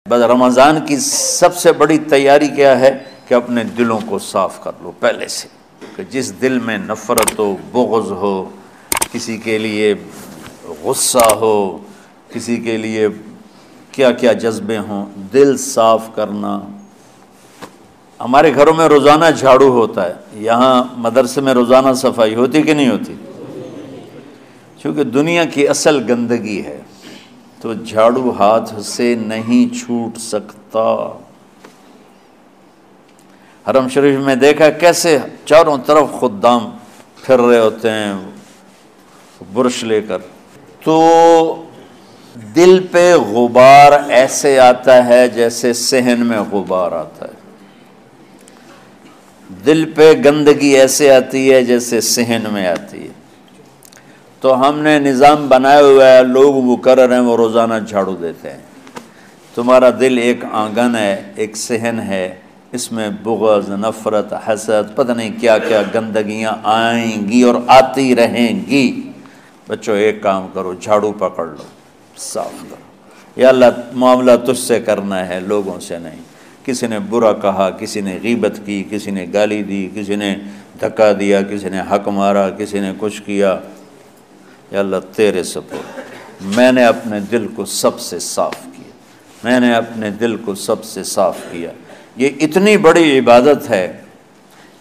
بس رمضان کی سب سے بڑی تیاری کیا ہے کہ اپنے دلوں کو صاف کر لو پہلے سے، کہ جس دل میں نفرت ہو، بغض ہو، کسی کے لیے غصہ ہو، کسی کے لیے کیا کیا جذبے ہوں، دل صاف کرنا۔ ہمارے گھروں میں روزانہ جھاڑو ہوتا ہے، یہاں مدرسے میں روزانہ صفائی ہوتی کہ نہیں ہوتی؟ کیونکہ دنیا کی اصل گندگی ہے تو جھاڑو ہاتھ سے نہیں چھوٹ سکتا۔ حرم شریف میں دیکھا کیسے چاروں طرف خدام پھر رہے ہوتے ہیں برش لے کر، تو دل پہ غبار ایسے آتا ہے جیسے صحن میں غبار آتا ہے، دل پہ گندگی ایسے آتی ہے جیسے صحن میں آتی ہے۔ تو ہم نے نظام بنایا ہوا ہے، لوگ وہ کر رہے ہیں، وہ روزانہ جھاڑو دیتے ہیں۔ تمہارا دل ایک آنگن ہے، ایک صحن ہے، اس میں بغض، نفرت، حسد، پتہ نہیں کیا کیا گندگیاں آئیں گی اور آتی رہیں گی۔ بچوں ایک کام کرو، جھاڑو پکڑ لو، صاف کرو۔ یا اللہ معاملہ تجھ سے کرنا ہے، لوگوں سے نہیں۔ کسی نے برا کہا، کسی نے غیبت کی، کسی نے گالی دی، کسی نے دھکا دیا، کسی نے حق مارا، کسی نے کچھ کیا، یا اللہ تیرے سپرد میں نے اپنے دل کو سب سے صاف کیا، میں نے اپنے دل کو سب سے صاف کیا۔ یہ اتنی بڑی عبادت ہے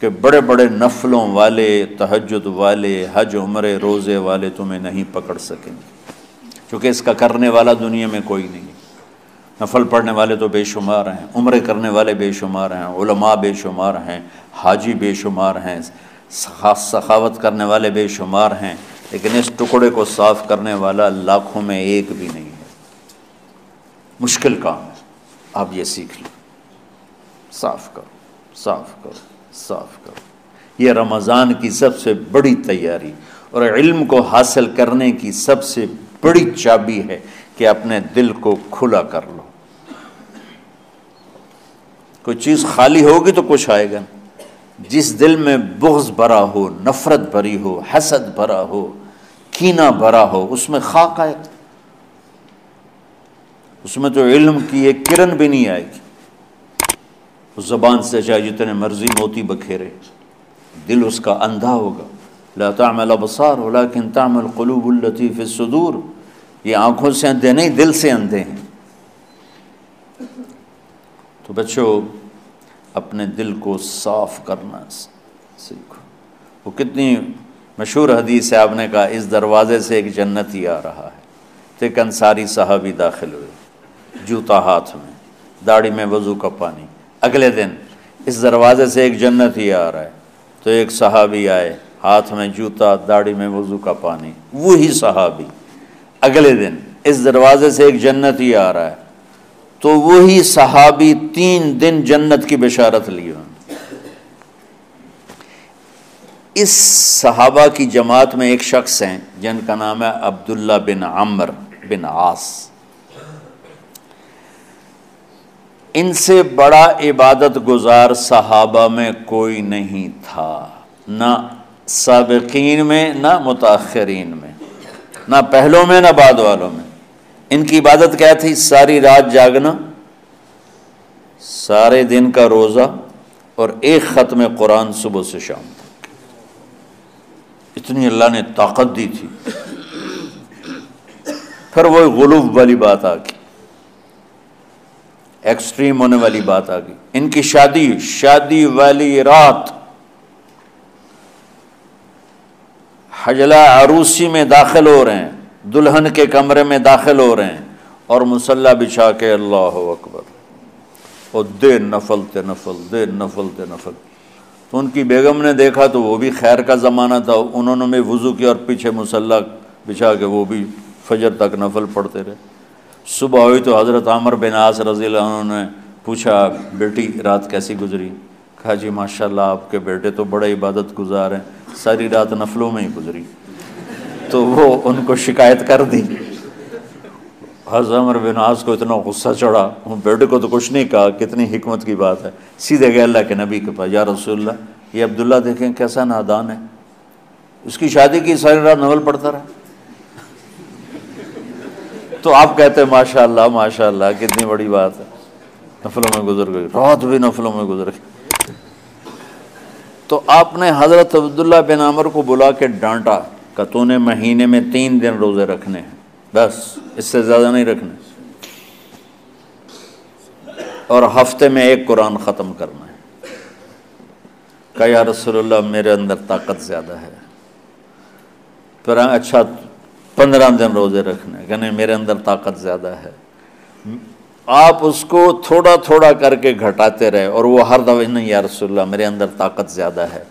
کہ بڑے بڑے نفلوں والے، تہجد والے، حج عمرے روزے والے تمہیں نہیں پکڑ سکیں گے، کیونکہ اس کا کرنے والا دنیا میں کوئی نہیں۔ نفل پڑھنے والے تو بے شمار ہیں، عمرے کرنے والے بے شمار ہیں، علماء بے شمار ہیں، حاجی بے شمار ہیں، سخاوت کرنے والے بے شمار ہیں، لیکن اس ٹکڑے کو صاف کرنے والا لاکھوں میں ایک بھی نہیں ہے۔ مشکل کام ہے، آپ یہ سیکھ لیں، صاف کرو، صاف کرو، صاف کرو۔ یہ رمضان کی سب سے بڑی تیاری اور علم کو حاصل کرنے کی سب سے بڑی چابی ہے کہ اپنے دل کو کھلا کر لو۔ کوئی چیز خالی ہوگی تو کچھ آئے گا۔ جس دل میں بغض بھرا ہو، نفرت بھری ہو، حسد بھرا ہو، کینہ بھرا ہو، اس میں خاک آئے گا، اس میں تو علم کی ایک کرن بھی نہیں آئے گی۔ اس زبان سے چاہے جتنے مرضی موتی بکھیرے، دل اس کا اندھا ہوگا۔ لا تعمل ابصار ولکن تعمل قلوب التي في الصدور۔ یہ آنکھوں سے اندھے نہیں، دل سے اندھے ہیں۔ تو بچوں اپنے دل کو صاف کرنا سیکھو۔ وہ کتنی مشہور حدیث ہے، آپ نے کہا اس دروازے سے ایک جنتی آ رہا ہے، تو ایک انصاری صحابی داخل ہوئے، جوتا ہاتھ میں، داڑھی میں وضو کا پانی۔ اگلے دن اس دروازے سے ایک جنتی آ رہا ہے، تو ایک صحابی آئے، ہاتھ میں جوتا، داڑھی میں وضو کا پانی، وہی صحابی۔ اگلے دن اس دروازے سے ایک جنتی آ رہا ہے، تو وہی صحابی 3 دن جنت کی بشارت لی انہوں نے۔ اس صحابہ کی جماعت میں ایک شخص ہیں جن کا نام ہے عبداللہ بن عمر بن عاص۔ ان سے بڑا عبادت گزار صحابہ میں کوئی نہیں تھا، نہ سابقین میں نہ متاخرین میں، نہ پہلوں میں نہ بعد والوں میں۔ ان کی عبادت کیا تھی؟ ساری رات جاگنا، سارے دن کا روزہ، اور ایک ختم قرآن صبح سے شام تک۔ اتنی اللہ نے طاقت دی تھی۔ پھر وہ غلو والی بات آ گئی، ایکسٹریم ہونے والی بات آ گئی۔ ان کی شادی والی رات حجلہ عروسی میں داخل ہو رہے ہیں، دلہن کے کمرے میں داخل ہو رہے ہیں، اور مصلی بچھا کے اللہ اکبر، اور دیر نفل تے نفل، دیر نفل تے نفل۔ تو ان کی بیگم نے دیکھا تو وہ بھی خیر کا زمانہ تھا، انہوں نے بھی وضو کیا اور پیچھے مصلی بچھا کے وہ بھی فجر تک نفل پڑھتے رہے۔ صبح ہوئی تو حضرت عمر بن عاص رضی اللہ عنہ نے پوچھا، بیٹی رات کیسی گزری؟ کہا جی ماشاءاللہ آپ کے بیٹے تو بڑے عبادت گزار ہیں، ساری رات نفلوں میں ہی گزری۔ تو وہ ان کو شکایت کر دی۔ حضرت عمر بن عاص کو اتنا غصہ چڑھا، وہ بیٹے کو تو کچھ نہیں کہا، کتنی حکمت کی بات ہے، سیدھے گئے اللہ کے نبی کے پاس، یا رسول اللہ یہ عبداللہ دیکھیں کیسا نادان ہے، اس کی شادی کی ساری رات نفل پڑھتا رہا۔ تو آپ کہتے ہیں ماشاء اللہ کتنی بڑی بات ہے، نفلوں میں گزر گئی، رات بھی نفلوں میں گزر گئی۔ تو آپ نے حضرت عبداللہ بن عمر کو بلا کے ڈانٹا کہ تو نے مہینے میں 3 دن روزے رکھنے ہیں، بس اس سے زیادہ نہیں رکھنے، اور ہفتے میں 1 قرآن ختم کرنا ہے۔ کہا یا رسول اللہ میرے اندر طاقت زیادہ ہے۔ پھر اچھا 15 دن روزے رکھنے، کہ نہیں میرے اندر طاقت زیادہ ہے۔ آپ اس کو تھوڑا تھوڑا کر کے گھٹاتے رہے، اور وہ ہر دفعہ نہیں یا رسول اللہ میرے اندر طاقت زیادہ ہے۔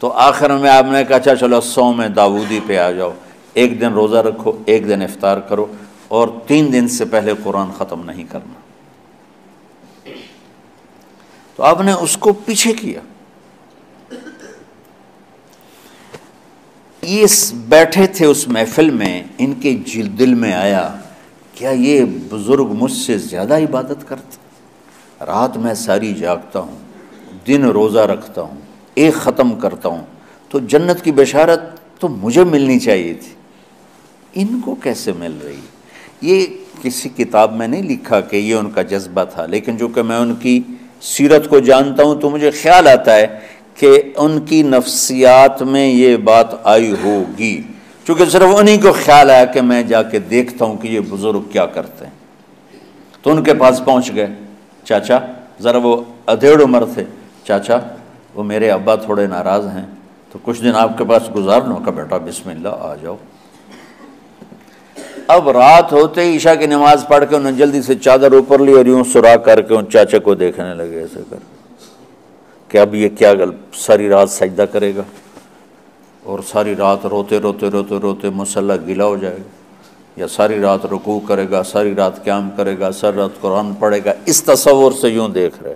تو آخر میں آپ نے کہا اچھا چلو 100 میں داؤدی پہ آ جاؤ، 1 دن روزہ رکھو، 1 دن افطار کرو، اور 3 دن سے پہلے قرآن ختم نہیں کرنا۔ تو آپ نے اس کو پیچھے کیا۔ یہ بیٹھے تھے اس محفل میں، ان کے دل میں آیا کیا یہ بزرگ مجھ سے زیادہ عبادت کرتے؟ رات میں ساری جاگتا ہوں، دن روزہ رکھتا ہوں، 1 ختم کرتا ہوں، تو جنت کی بشارت تو مجھے ملنی چاہیے تھی، ان کو کیسے مل رہی؟ یہ کسی کتاب میں نہیں لکھا کہ یہ ان کا جذبہ تھا، لیکن جو کہ میں ان کی سیرت کو جانتا ہوں تو مجھے خیال آتا ہے کہ ان کی نفسیات میں یہ بات آئی ہوگی، چونکہ صرف انہی کو خیال آیا کہ میں جا کے دیکھتا ہوں کہ یہ بزرگ کیا کرتے ہیں۔ تو ان کے پاس پہنچ گئے، چاچا، ذرا وہ ادھیڑ عمر تھے، چاچا وہ میرے ابا تھوڑے ناراض ہیں، تو کچھ دن آپ کے پاس گزار لوں؟ کا بیٹا بسم اللہ آ جاؤ۔ اب رات ہوتے ہی عشاء کی نماز پڑھ کے انہوں نے جلدی سے چادر اوپر لی اور یوں سراغ کر کے ان چاچا کو دیکھنے لگے ایسے کر کہ اب یہ کیا ساری رات سجدہ کرے گا، اور ساری رات روتے روتے روتے روتے مصلی گیلا ہو جائے گا، یا ساری رات رکوع کرے گا، ساری رات قیام کرے گا، ساری رات قرآن پڑھے گا، اس تصور سے یوں دیکھ رہے۔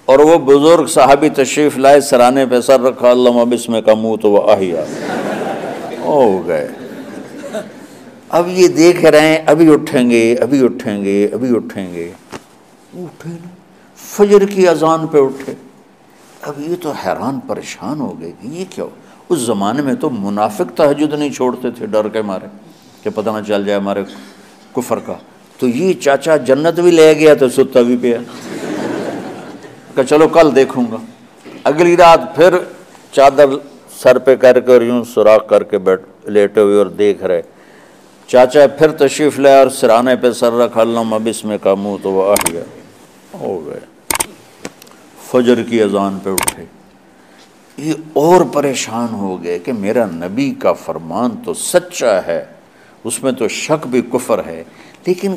اور وہ بزرگ صحابی تشریف لائے، سرانے پہ سر رکھا، اللہم بسمک اموت و احیا، ہو گئے۔ اب یہ دیکھ رہے ہیں ابھی اٹھیں گے، ابھی اٹھیں گے، ابھی اٹھیں گے، اٹھے نا، فجر کی اذان پہ اٹھے۔ اب یہ تو حیران پریشان ہو گئے کہ یہ کیا ہو؟ اس زمانے میں تو منافق تہجد نہیں چھوڑتے تھے ڈر کے مارے کہ پتہ نہ چل جائے ہمارے کفر کا، تو یہ چاچا جنت بھی لے گیا تو ستا بھی پیا کہ چلو کل دیکھوں گا۔ اگلی رات پھر چادر سر پہ کر کے اور یوں سراغ کر کے لیٹے ہوئے اور دیکھ رہے، چاچا پھر تشریف لے اور سرانے پہ سر رکھا، اللہم بسمک اموت و احیا، ہو گئے۔ فجر کی اذان پہ اٹھے، یہ اور پریشان ہو گئے کہ میرا نبی کا فرمان تو سچا ہے، اس میں تو شک بھی کفر ہے، لیکن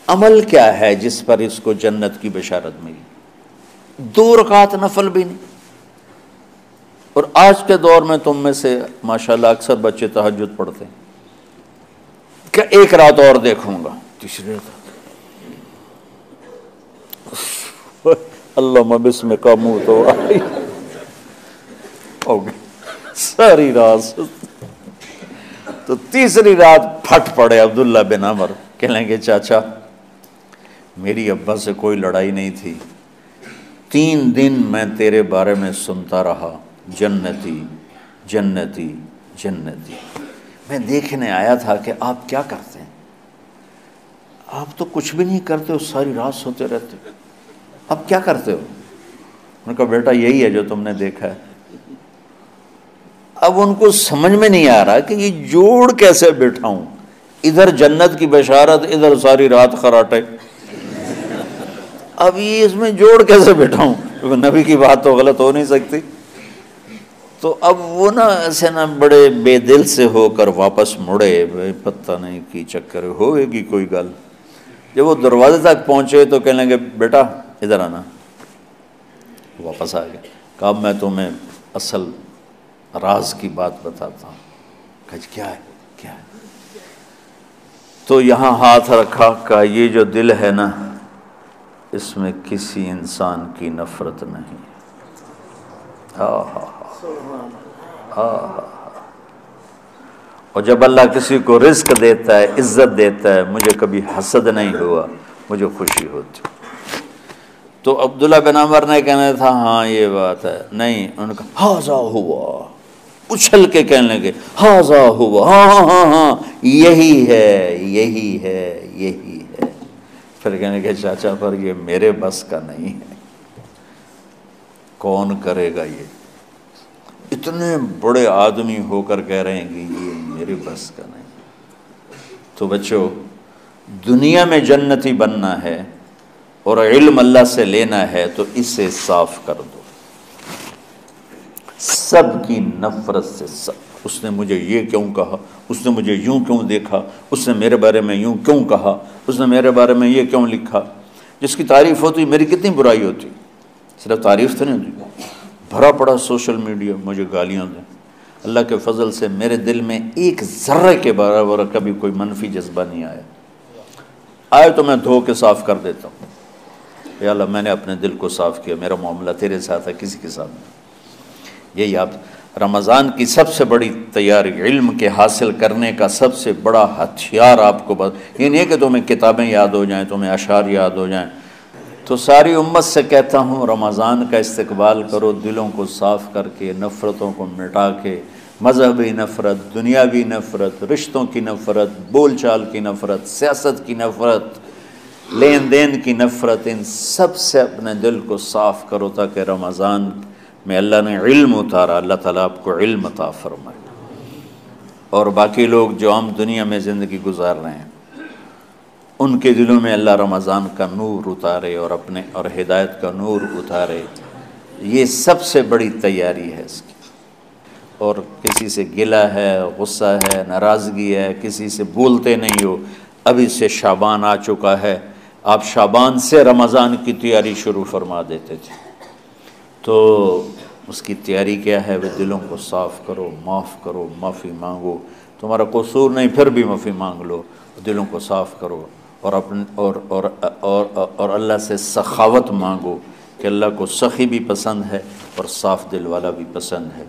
عمل کیا ہے جس پر اس کو جنت کی بشارت ملی؟ 2 رکعت نفل بھی نہیں۔ اور آج کے دور میں تم میں سے ماشاءاللہ اکثر بچے تہجد پڑھتے ہیں کہ 1 رات اور دیکھوں گا، تیسری رات اللہم بسمک اموت و احیا، ہو گئی ساری رات۔ تو تیسری رات پھٹ پڑے عبداللہ بن عمر، کہنے گے چاچا میری ابا سے کوئی لڑائی نہیں تھی، 3 دن میں تیرے بارے میں سنتا رہا، جنتی جنتی جنتی، میں دیکھنے آیا تھا کہ آپ کیا کرتے ہیں، آپ تو کچھ بھی نہیں کرتے ہو، ساری رات سوتے رہتے ہو، اب کیا کرتے ہو؟ انہوں نے کہا بیٹا یہی ہے جو تم نے دیکھا ہے۔ اب ان کو سمجھ میں نہیں آ رہا کہ یہ جوڑ کیسے بٹھاؤں، ادھر جنت کی بشارت، ادھر ساری رات خراٹے، اب یہ اس میں جوڑ کیسے بٹھاؤں، کیونکہ نبی کی بات تو غلط ہو نہیں سکتی۔ تو اب وہ نا ایسے نا بڑے بے دل سے ہو کر واپس مڑے، پتہ نہیں کی چکر ہوئے گی کوئی گل۔ جب وہ دروازے تک پہنچے تو کہنے لگے بیٹا ادھر آنا، واپس آ گئے۔ کہا میں تمہیں اصل راز کی بات بتاتا ہوں۔ کہا کیا ہے کیا ہے؟ تو یہاں ہاتھ رکھا، کہا یہ جو دل ہے نا اس میں کسی انسان کی نفرت نہیں۔ اور جب اللہ کسی کو رزق دیتا ہے، عزت دیتا ہے، مجھے کبھی حسد نہیں ہوا، مجھے خوشی ہوتی۔ تو عبداللہ بن عمر نے کہنا تھا ہاں یہ بات ہے، نہیں، انہوں نے کہا ہاذا ہوا، اچھل کے کہنے لگے ہاذا ہوا، ہاں ہاں ہاں ہاں یہی ہے یہی ہے یہی ہے۔ پھر کہنے لگے چاچا پر یہ میرے بس کا نہیں ہے، کون کرے گا یہ؟ اتنے بڑے آدمی ہو کر کہہ رہے ہیں کہ یہ میرے بس کا نہیں۔ تو بچوں، دنیا میں جنتی بننا ہے اور علم اللہ سے لینا ہے تو اسے صاف کر دو، سب کی نفرت سے۔ سب، اس نے مجھے یہ کیوں کہا، اس نے مجھے یوں کیوں دیکھا، اس نے میرے بارے میں یوں کیوں کہا، اس نے میرے بارے میں یہ کیوں لکھا۔ جس کی تعریف ہوتی میری کتنی برائی ہوتی، صرف تعریف تو نہیں ہوتی، بھرا پڑا سوشل میڈیا مجھے گالیاں دیں۔ اللہ کے فضل سے میرے دل میں ایک ذرے کے برابر کبھی کوئی منفی جذبہ نہیں آیا، آئے تو میں دھو کے صاف کر دیتا ہوں، یا اللہ میں نے اپنے دل کو صاف کیا، میرا معاملہ تیرے ساتھ ہے، کسی کے ساتھ نہیں۔ یہی آپ رمضان کی سب سے بڑی تیاری، علم کے حاصل کرنے کا سب سے بڑا ہتھیار آپ کو یہ نہیں ہے کہ تمہیں کتابیں یاد ہو جائیں، تمہیں اشعار یاد ہو جائیں۔ تو ساری امت سے کہتا ہوں رمضان کا استقبال کرو، دلوں کو صاف کر کے، نفرتوں کو مٹا کے، مذہبی نفرت، دنیاوی نفرت، رشتوں کی نفرت، بول چال کی نفرت، سیاست کی نفرت، لین دین کی نفرت، ان سب سے اپنے دل کو صاف کرو تاکہ رمضان میں اللہ نے علم اتارا، اللہ تعالیٰ آپ کو علم عطا فرمائے، اور باقی لوگ جو عام دنیا میں زندگی گزار رہے ہیں ان کے دلوں میں اللہ رمضان کا نور اتارے اور ہدایت کا نور اتارے۔ یہ سب سے بڑی تیاری ہے اس کی۔ اور کسی سے گلہ ہے، غصہ ہے، ناراضگی ہے، کسی سے بولتے نہیں ہو، ابھی سے شعبان آ چکا ہے، آپ شعبان سے رمضان کی تیاری شروع فرما دیتے تھے، تو اس کی تیاری کیا ہے؟ وہ دلوں کو صاف کرو، معاف کرو، معافی مانگو، تمہارا قصور نہیں پھر بھی معافی مانگ لو، دلوں کو صاف کرو، اور اللہ سے سخاوت مانگو کہ اللہ کو سخی بھی پسند ہے اور صاف دل والا بھی پسند ہے۔